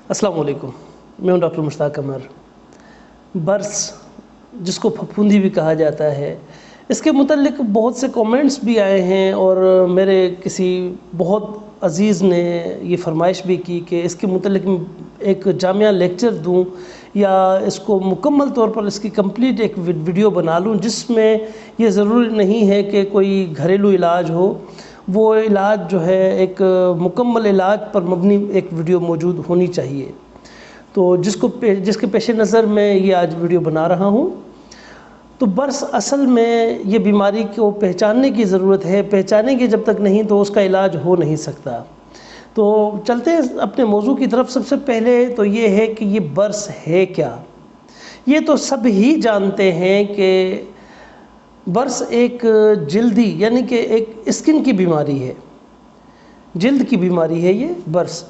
अस्सलाम वालेकुम, मैं हूं डॉक्टर मुश्ताक कमर। बर्स, जिसको फफूंदी भी कहा जाता है, इसके मुतल्लिक बहुत से कमेंट्स भी आए हैं और मेरे किसी बहुत अज़ीज़ ने ये फरमाइश भी की कि इसके मुतल्लिक एक जामिया लेक्चर दूं या इसको मुकम्मल तौर पर इसकी कंप्लीट एक वीडियो बना लूं, जिसमें ये ज़रूरी नहीं है कि कोई घरेलू इलाज हो, वो इलाज जो है एक मुकम्मल इलाज पर मबनी एक वीडियो मौजूद होनी चाहिए। तो जिसके पेश नज़र मैं ये आज वीडियो बना रहा हूँ। तो बर्स असल में ये बीमारी को पहचानने की ज़रूरत है, पहचानेंगे जब तक नहीं तो उसका इलाज हो नहीं सकता। तो चलते हैं अपने मौजू की तरफ। सबसे पहले तो ये है कि ये बर्स है क्या। ये तो सब ही जानते हैं कि बर्स एक जल्दी यानी कि एक स्किन की बीमारी है, जल्द की बीमारी है ये बर्स,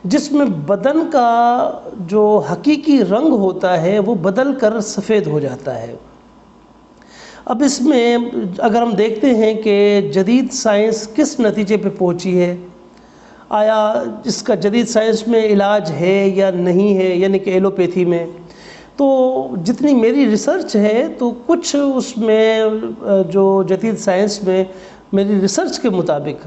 जिसमें बदन का जो हकीकी रंग होता है वो बदल कर सफ़ेद हो जाता है। अब इसमें अगर हम देखते हैं कि जदीद साइंस किस नतीजे पे पहुंची है, आया इसका जदीद साइंस में इलाज है या नहीं है, यानी कि एलोपैथी में, तो जितनी मेरी रिसर्च है तो कुछ उसमें जो जदीद साइंस में मेरी रिसर्च के मुताबिक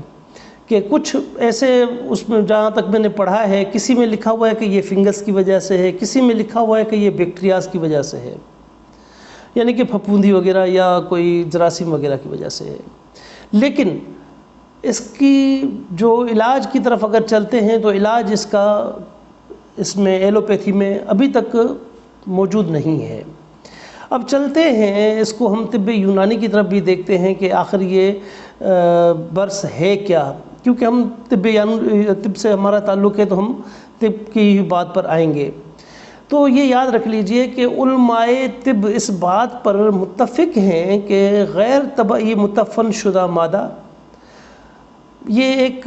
कि कुछ ऐसे उसमें जहाँ तक मैंने पढ़ा है, किसी में लिखा हुआ है कि ये फिंगस की वजह से है, किसी में लिखा हुआ है कि ये बैक्टीरियाज की वजह से है, यानी कि फफूंदी वगैरह या कोई जरासीम वगैरह की वजह से है। लेकिन इसकी जो इलाज की तरफ अगर चलते हैं तो इलाज इसका इसमें एलोपैथी में अभी तक मौजूद नहीं है। अब चलते हैं इसको हम तिब्ब यूनानी की तरफ भी देखते हैं कि आखिर ये बर्स है क्या, क्योंकि हम तिब्ब से हमारा ताल्लुक़ है तो हम तिब्ब की बात पर आएंगे। तो ये याद रख लीजिए कि उलमाए तिब्ब इस बात पर मुत्तफ़िक़ हैं कि गैर तबई मुतफ़न शुदा मादा, ये एक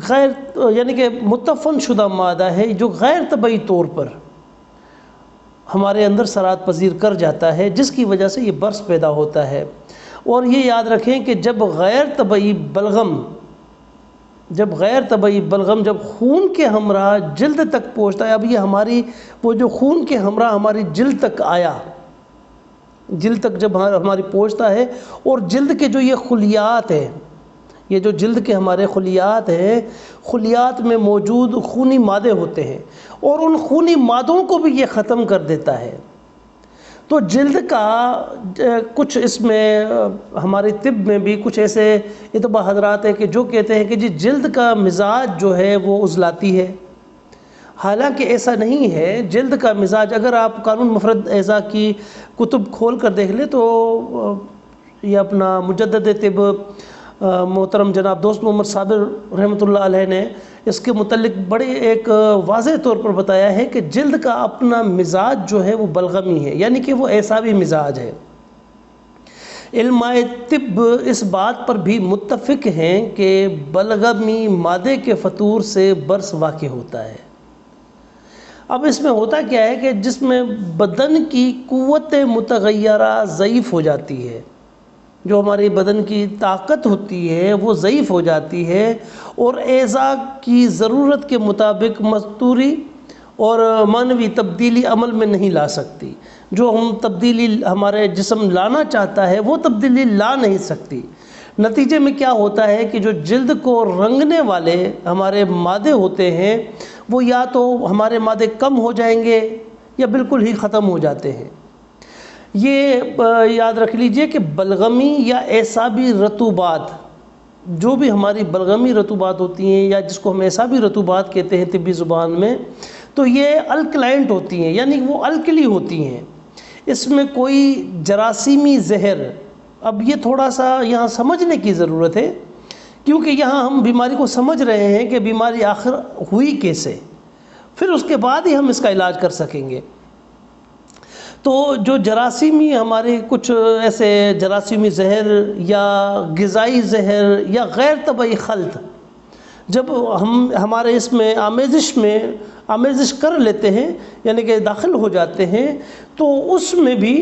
गैर यानी कि मुतफ़न शुदा मादा है जो गैर तबई तौर पर हमारे अंदर सरात पजीर कर जाता है, जिसकी वजह से ये बर्स पैदा होता है। और ये याद रखें कि जब गैर तबई बलगम जब खून के हमरा जल्द तक पहुंचता है, अब ये हमारी वो जो खून के हमरा हमारी जल्द तक आया, जल्द तक जब हमारी पहुंचता है, और जल्द के जो ये खुलियात है, ये जो जल्द के हमारे खुलियात हैं, खुलियात में मौजूद खूनी मादे होते हैं और उन खूनी मादों को भी ये ख़त्म कर देता है। तो जल्द का कुछ इसमें हमारे तिब्ब में भी कुछ ऐसे इतबा हजरात है कि जो कहते हैं कि जी जल्द का मिजाज जो है वो उजलाती है। हालांकि ऐसा नहीं है। जल्द का मिजाज अगर आप कानून मुफरद एज़ा की कुतुब खोल कर देख लें तो ये अपना मुजद्दिद तिब्ब मोहतरम जनाब दोस्त मोहम्मद साबिर रहमतुल्लाह अलैह ने इसके मुतल्लिक बड़े एक वाज़ेह तौर पर बताया है कि जल्द का अपना मिजाज जो है वो बलगमी है, यानी कि वो ऐसा भी मिजाज है। इल्माए तिब्ब इस बात पर भी मुत्तफ़िक़ हैं कि बलगमी मादे के फतूर से बर्स वाक़ होता है। अब इसमें होता क्या है कि जिसमें बदन की क़ुव्वत मुतग़य्यरा ज़ईफ़ हो जाती है, जो हमारी बदन की ताकत होती है वो ज़ईफ़ हो जाती है और एज़ा की ज़रूरत के मुताबिक मस्तूरी और मानवी तब्दीली अमल में नहीं ला सकती। जो हम तब्दीली हमारे जिस्म लाना चाहता है वो तब्दीली ला नहीं सकती। नतीजे में क्या होता है कि जो जल्द को रंगने वाले हमारे मादे होते हैं वो या तो हमारे मादे कम हो जाएंगे या बिल्कुल ही ख़त्म हो जाते हैं। ये याद रख लीजिए कि बलगमी या एसाबी रतूबात, जो भी हमारी बलगमी रतूबात होती हैं या जिसको हम एसाबी रतूबात कहते हैं तिब्बी ज़ुबान में, तो ये अल्कलाइंट होती हैं, यानी वो अल्कली होती हैं। इसमें कोई जरासीमी जहर, अब ये थोड़ा सा यहाँ समझने की ज़रूरत है, क्योंकि यहाँ हम बीमारी को समझ रहे हैं कि बीमारी आखिर हुई कैसे, फिर उसके बाद ही हम इसका इलाज कर सकेंगे। तो जो जरासीमी हमारे कुछ ऐसे जरासीमी जहर या ग़िज़ाई जहर या गैर तबई खल्त जब हम हमारे इसमें आमेज़िश कर लेते हैं, यानी कि दाखिल हो जाते हैं, तो उसमें भी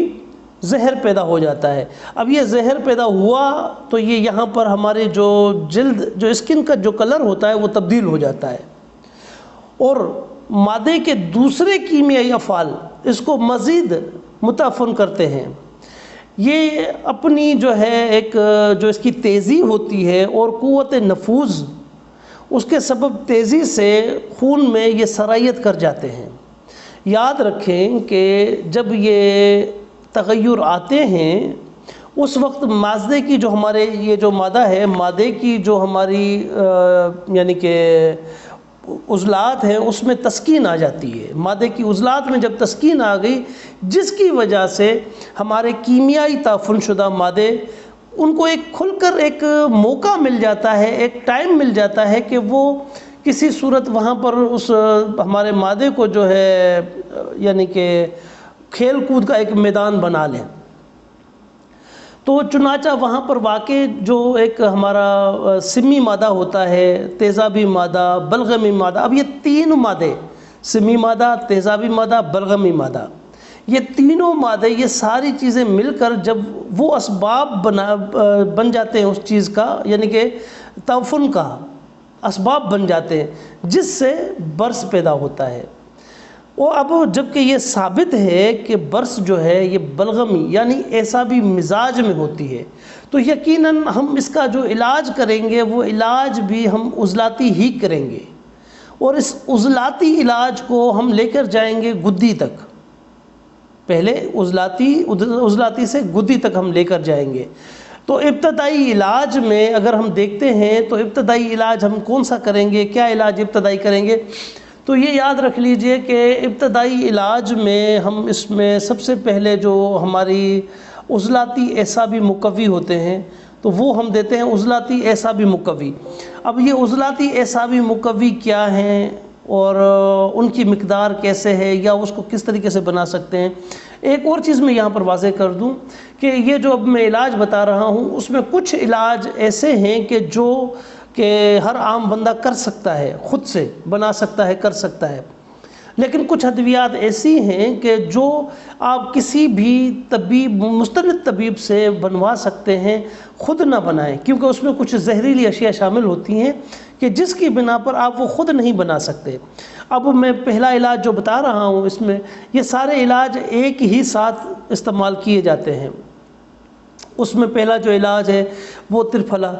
जहर पैदा हो जाता है। अब ये जहर पैदा हुआ तो ये यहाँ पर हमारे जो स्किन का जो कलर होता है वो तब्दील हो जाता है और मादे के दूसरे कीमियाई अफ़ाल इसको मज़ीद मुतअफ़्फ़न करते हैं। ये अपनी जो है एक जो इसकी तेज़ी होती है और क़ुव्वत नफूज़ उसके सबब तेज़ी से खून में ये सरायत कर जाते हैं। याद रखें कि जब ये तग़य्युर आते हैं उस वक्त मादे की जो हमारे ये जो मादा है, मादे की जो हमारी यानी कि उज़लात हैं उसमें तस्कीन आ जाती है। मादे की उज़लात में जब तस्कीन आ गई, जिसकी वजह से हमारे कीमियाई ताफ़ुन शुदा मादे उनको एक खुलकर एक मौका मिल जाता है, एक टाइम मिल जाता है कि वो किसी सूरत वहाँ पर उस हमारे मादे को जो है यानी कि खेल कूद का एक मैदान बना लें। तो चुनाचा वहाँ पर वाक़ई जो एक हमारा सिमी मादा होता है, तेज़ाबी मादा, बलगमी मादा, अब ये तीन मादे, सिमी मादा, तेज़ाबी मादा, बलगमी मादा, ये तीनों मादे, ये सारी चीज़ें मिलकर जब वो असबाब बन जाते हैं उस चीज़ का, यानी कि तवफ़ुन का असबाब बन जाते हैं जिससे बर्स पैदा होता है। और अब जबकि ये साबित है कि बर्स जो है ये बलगमी यानी ऐसा भी मिजाज में होती है, तो यकीनन हम इसका जो इलाज करेंगे वो इलाज भी हम उज़लाती ही करेंगे और इस उज़लाती इलाज को हम लेकर जाएंगे गुद्दी तक। पहले उज़लाती से गुद्दी तक हम लेकर जाएंगे। तो इब्तदाई इलाज में अगर हम देखते हैं तो इब्तदाई इलाज हम कौन सा करेंगे, क्या इलाज इब्तदाई करेंगे, तो ये याद रख लीजिए कि इब्तदाई इलाज में हम इसमें सबसे पहले जो हमारी उज़लाती एसाबी मुक़व्वी होते हैं तो वो हम देते हैं उज़लाती एसाबी मुक़व्वी। अब ये उज़लाती एसाबी मुक़व्वी क्या हैं और उनकी मिक़दार कैसे है या उसको किस तरीके से बना सकते हैं। एक और चीज़ मैं यहाँ पर वाज़ेह कर दूँ कि ये जो अब मैं इलाज बता रहा हूँ उसमें कुछ इलाज ऐसे हैं कि जो कि हर आम बंदा कर सकता है, ख़ुद से बना सकता है, कर सकता है, लेकिन कुछ अद्वियात ऐसी हैं कि जो आप किसी भी तबीब, मुस्तनिद तबीब से बनवा सकते हैं, ख़ुद ना बनाएं, क्योंकि उसमें कुछ जहरीली अशिया शामिल होती हैं कि जिसकी बिना पर आप वो ख़ुद नहीं बना सकते। अब मैं पहला इलाज जो बता रहा हूँ इसमें ये सारे इलाज एक ही साथ इस्तेमाल किए जाते हैं। उसमें पहला जो इलाज है वो त्रिफला,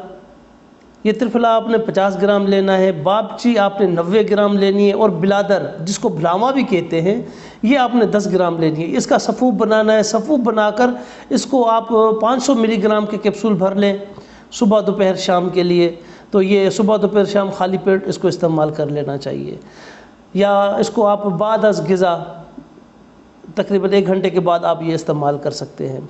ये त्रिफला आपने 50 ग्राम लेना है, बापची आपने 90 ग्राम लेनी है और बिलादर जिसको भलावा भी कहते हैं ये आपने 10 ग्राम लेनी है। इसका सफ़ूब बनाना है, सफ़ूब बनाकर इसको आप 500 मिलीग्राम के कैप्सूल भर लें सुबह दोपहर शाम के लिए। तो ये सुबह दोपहर शाम खाली पेट इसको इस्तेमाल कर लेना चाहिए, या इसको आप बाद अज़ ग़िज़ा तकरीबन 1 घंटे के बाद आप ये इस्तेमाल कर सकते हैं।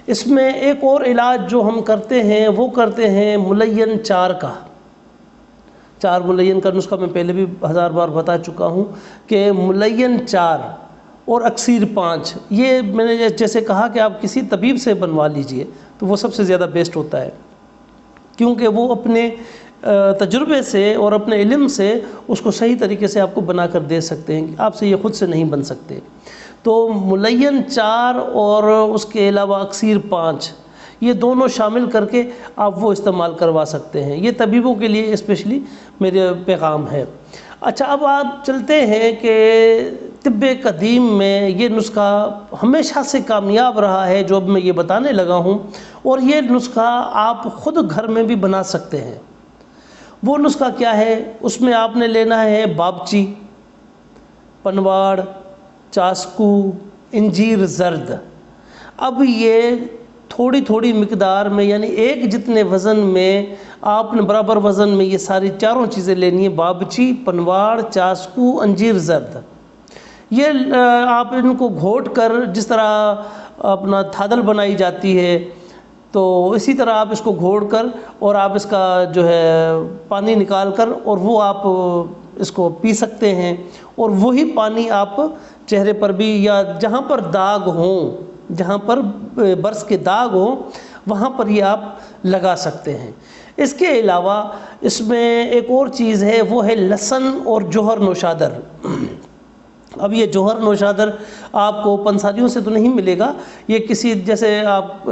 इसमें एक और इलाज जो हम करते हैं वो करते हैं मुलय्यन 4 का। 4 मुलय्यन का नुस्खा मैं पहले भी 1000 बार बता चुका हूँ कि मुलय्यन 4 और अक्सीर 5, ये मैंने जैसे कहा कि आप किसी तबीब से बनवा लीजिए तो वो सबसे ज़्यादा बेस्ट होता है, क्योंकि वो अपने तजुर्बे से और अपने इल्म से उसको सही तरीके से आपको बना कर दे सकते हैं, आपसे ये ख़ुद से नहीं बन सकते। तो मुलय्यन 4 और उसके अलावा अक्सीर 5 ये दोनों शामिल करके आप वो इस्तेमाल करवा सकते हैं। ये तबीबों के लिए स्पेशली मेरे पैगाम है। अच्छा, अब आप चलते हैं कि तिब्बे कदीम में ये नुस्खा हमेशा से कामयाब रहा है जो अब मैं ये बताने लगा हूँ, और ये नुस्खा आप ख़ुद घर में भी बना सकते हैं। वो नुस्खा क्या है, उसमें आपने लेना है बाबची, पनवाड़, चास्कू, इंजीर ज़र्द। अब ये थोड़ी थोड़ी मिकदार में यानी एक जितने वज़न में आपने बराबर वज़न में ये सारी चारों चीज़ें लेनी है, बाबची, पनवाड़, चास्कू, अंजीर ज़र्द। ये आप इनको घोट कर जिस तरह अपना थादल बनाई जाती है तो इसी तरह आप इसको घोट कर और आप इसका जो है पानी निकाल कर और वो आप इसको पी सकते हैं, और वही पानी आप चेहरे पर भी या जहाँ पर दाग हों, जहाँ पर बर्स के दाग हों वहाँ पर ये आप लगा सकते हैं। इसके अलावा इसमें एक और चीज़ है, वो है लहसुन और जोहर नौशादर। अब ये जोहर नौशादर आपको पंसारियों से तो नहीं मिलेगा, ये किसी जैसे आप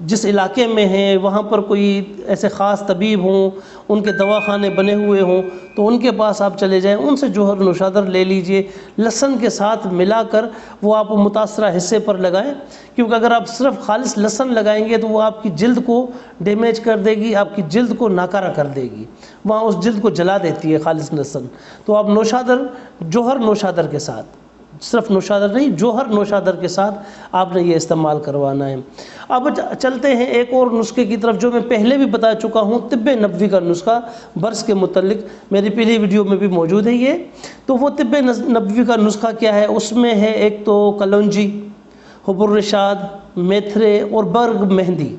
جس علاقے میں ہیں وہاں پر کوئی ایسے خاص طبیب ہوں، ان کے دواخانے بنے ہوئے ہوں، تو ان کے پاس آپ چلے جائیں، ان سے جوہر نوشادر لے لیجئے، لہسن کے ساتھ ملا کر وہ آپ متاثرہ حصے پر لگائیں، کیونکہ اگر آپ صرف خالص لہسن لگائیں گے تو وہ آپ کی جلد کو ڈیمیج کر دے گی، آپ کی جلد کو ناکارہ کر دے گی، وہاں اس جلد کو جلا دیتی ہے خالص لہسن۔ تو آپ نوشادر، جوہر نوشادر کے ساتھ، صرف نوشادر نہیں، جوہر نوشادر کے ساتھ آپ نے یہ استعمال کروانا ہے۔ اب چلتے ہیں ایک اور نسخے کی طرف جو میں پہلے بھی بتا چکا ہوں، طب نبوی کا نسخہ برس کے متعلق میری پہلی ویڈیو میں بھی موجود ہے یہ۔ تو وہ طب نبوی کا نسخہ کیا ہے؟ اس میں ہے ایک تو کلونجی، حب الرشاد، میتھرے اور برگ مہندی۔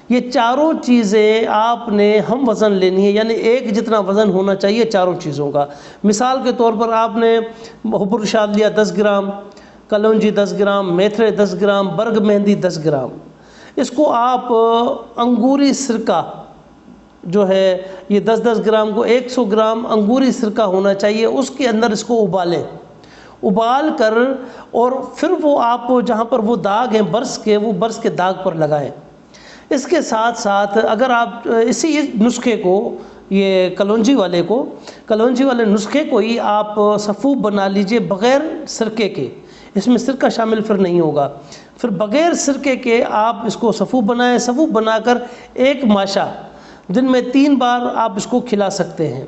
یہ چاروں چیزیں آپ نے ہم وزن لینی ہے، یعنی ایک جتنا وزن ہونا چاہیے چاروں چیزوں کا۔ مثال کے طور پر آپ نے حب الرشاد لیا 10 گرام، کلونجی 10 گرام، میتھرے 10 گرام، برگ مہندی 10 گرام۔ اس کو آپ انگوری سرکہ جو ہے یہ 10 گرام کو 100 گرام انگوری سرکہ ہونا چاہیے، اس کے اندر اس کو ابالیں، ابال کر اور پھر وہ آپ جہاں پر وہ داغ ہیں برس کے، وہ برس کے داغ پر لگائیں۔ اس کے ساتھ ساتھ اگر آپ اسی نسخے کو، یہ کلونجی والے نسخے کو ہی آپ سفوف بنا لیجئے بغیر سرکے کے، اس میں سرکہ شامل پھر نہیں ہوگا، پھر بغیر سرکے کے آپ اس کو سفوف بنائیں، سفوف بنا کر ایک ماشا دن میں 3 بار آپ اس کو کھلا سکتے ہیں۔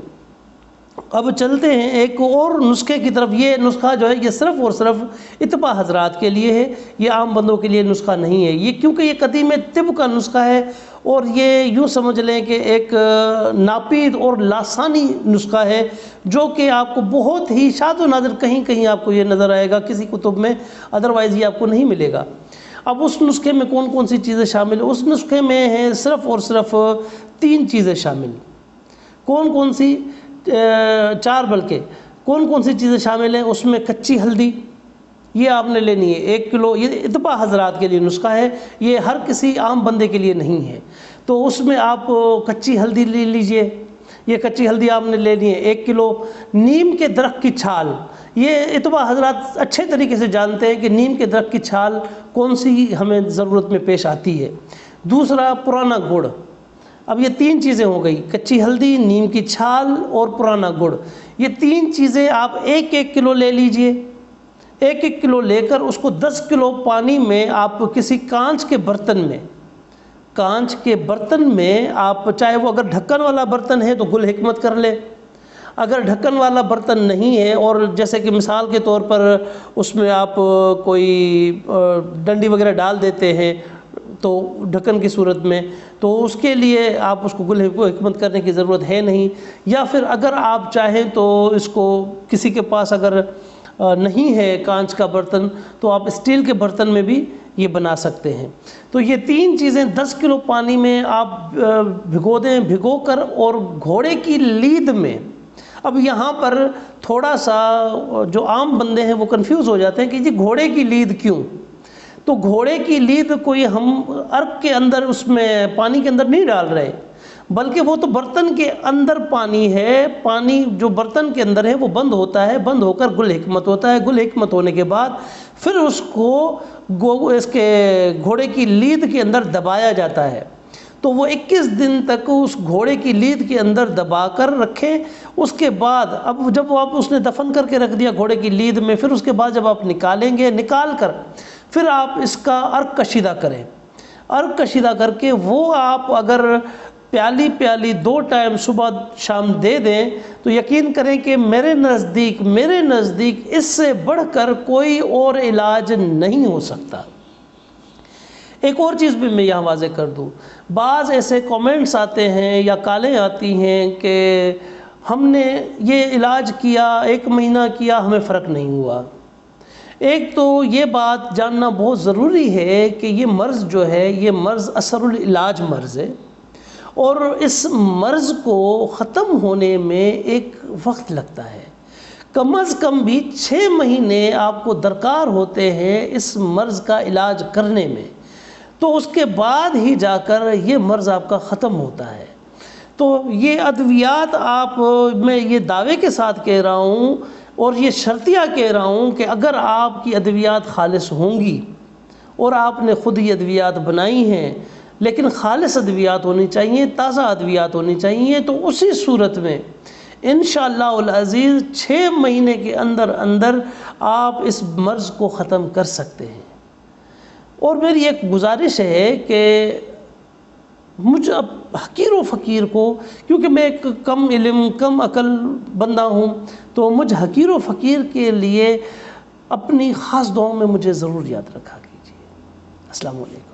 اب چلتے ہیں ایک اور نسخے کی طرف۔ یہ نسخہ جو ہے یہ صرف اور صرف اتباع حضرات کے لیے ہے، یہ عام بندوں کے لیے نسخہ نہیں ہے یہ، کیونکہ یہ قدیم طب کا نسخہ ہے، اور یہ یوں سمجھ لیں کہ ایک ناپید اور لاسانی نسخہ ہے، جو کہ آپ کو بہت ہی شاذ و نادر کہیں کہیں آپ کو یہ نظر آئے گا کسی کتب میں، ادروائز یہ آپ کو نہیں ملے گا۔ اب اس نسخے میں کون کون سی چیزیں شامل ہیں؟ اس نسخے میں ہیں صرف اور صرف 3 چیزیں شامل۔ کون کون سی؟ 4 بلکہ۔ کون کون سی چیزیں شامل ہیں؟ اس میں کچی ہلدی، یہ آپ نے لینی ہے 1 کلو، یہ اتباع حضرات کے لیے نسخہ ہے، یہ ہر کسی عام بندے کے لیے نہیں ہے۔ تو اس میں آپ کچی ہلدی لے لیجئے، یہ کچی ہلدی آپ نے لینی ہے 1 کلو۔ نیم کے درخت کی چھال، یہ اتباع حضرات اچھے طریقے سے جانتے ہیں کہ نیم کے درخت کی چھال کون سی ہمیں ضرورت میں پیش آتی ہے۔ دوسرا پرانا گڑ۔ اب یہ 3 چیزیں ہو گئی، کچی ہلدی، نیم کی چھال اور پرانا گڑ، یہ 3 چیزیں آپ 1 کلو لے لیجئے۔ 1 کلو لے کر اس کو 10 کلو پانی میں آپ کسی کانچ کے برتن میں آپ، چاہے وہ اگر ڈھکن والا برتن ہے تو گل حکمت کر لے، اگر ڈھکن والا برتن نہیں ہے، اور جیسے کہ مثال کے طور پر اس میں آپ کوئی ڈنڈی وغیرہ ڈال دیتے ہیں تو ڈھکن کی صورت میں، تو اس کے لیے آپ اس کو گل حکمت کرنے کی ضرورت ہے نہیں۔ یا پھر اگر آپ چاہیں تو اس کو کسی کے پاس اگر نہیں ہے کانچ کا برتن تو آپ اسٹیل کے برتن میں بھی یہ بنا سکتے ہیں۔ تو یہ 3 چیزیں 10 کلو پانی میں آپ بھگو دیں، بھگو کر، اور گھوڑے کی لید میں۔ اب یہاں پر تھوڑا سا جو عام بندے ہیں وہ کنفیوز ہو جاتے ہیں کہ جی گھوڑے کی لید کیوں؟ تو گھوڑے کی لید کوئی ہم عرق کے اندر اس میں پانی کے اندر نہیں ڈال رہے، بلکہ وہ تو برتن کے اندر پانی ہے، پانی جو برتن کے اندر ہے وہ بند ہوتا ہے، بند ہو کر گل حکمت ہوتا ہے، گل حکمت ہونے کے بعد پھر اس کو اس کے گھوڑے کی لید کے اندر دبایا جاتا ہے۔ تو وہ 21 دن تک اس گھوڑے کی لید کے اندر دبا کر رکھیں۔ اس کے بعد اب جب آپ اس نے دفن کر کے رکھ دیا گھوڑے کی لید میں، پھر اس کے بعد جب آپ نکالیں گے، نکال کر پھر آپ اس کا عرق کشیدہ کریں، عرق کشیدہ کر کے وہ آپ اگر پیالی 2 ٹائم صبح شام دے دیں تو یقین کریں کہ میرے نزدیک اس سے بڑھ کر کوئی اور علاج نہیں ہو سکتا۔ ایک اور چیز بھی میں یہاں واضح کر دوں، بعض ایسے کومنٹس آتے ہیں یا کالیں آتی ہیں کہ ہم نے یہ علاج کیا، 1 مہینہ کیا، ہمیں فرق نہیں ہوا۔ ایک تو یہ بات جاننا بہت ضروری ہے کہ یہ مرض جو ہے یہ مرض اثر العلاج مرض ہے، اور اس مرض کو ختم ہونے میں ایک وقت لگتا ہے، کم از کم بھی 6 مہینے آپ کو درکار ہوتے ہیں اس مرض کا علاج کرنے میں، تو اس کے بعد ہی جا کر یہ مرض آپ کا ختم ہوتا ہے۔ تو یہ ادویات آپ، میں یہ دعوے کے ساتھ کہہ رہا ہوں اور یہ شرطیہ کہہ رہا ہوں کہ اگر آپ کی ادویات خالص ہوں گی اور آپ نے خود یہ ادویات بنائی ہیں، لیکن خالص ادویات ہونی چاہیے، تازہ ادویات ہونی چاہیے، تو اسی صورت میں انشاءاللہ العزیز 6 مہینے کے اندر اندر آپ اس مرض کو ختم کر سکتے ہیں۔ اور میری ایک گزارش ہے کہ مجھ اب حقیر و فقیر کو، کیونکہ میں ایک کم علم کم عقل بندہ ہوں، تو مجھ حقیر و فقیر کے لیے اپنی خاص دعاؤں میں مجھے ضرور یاد رکھا کیجیے۔ السلام علیکم۔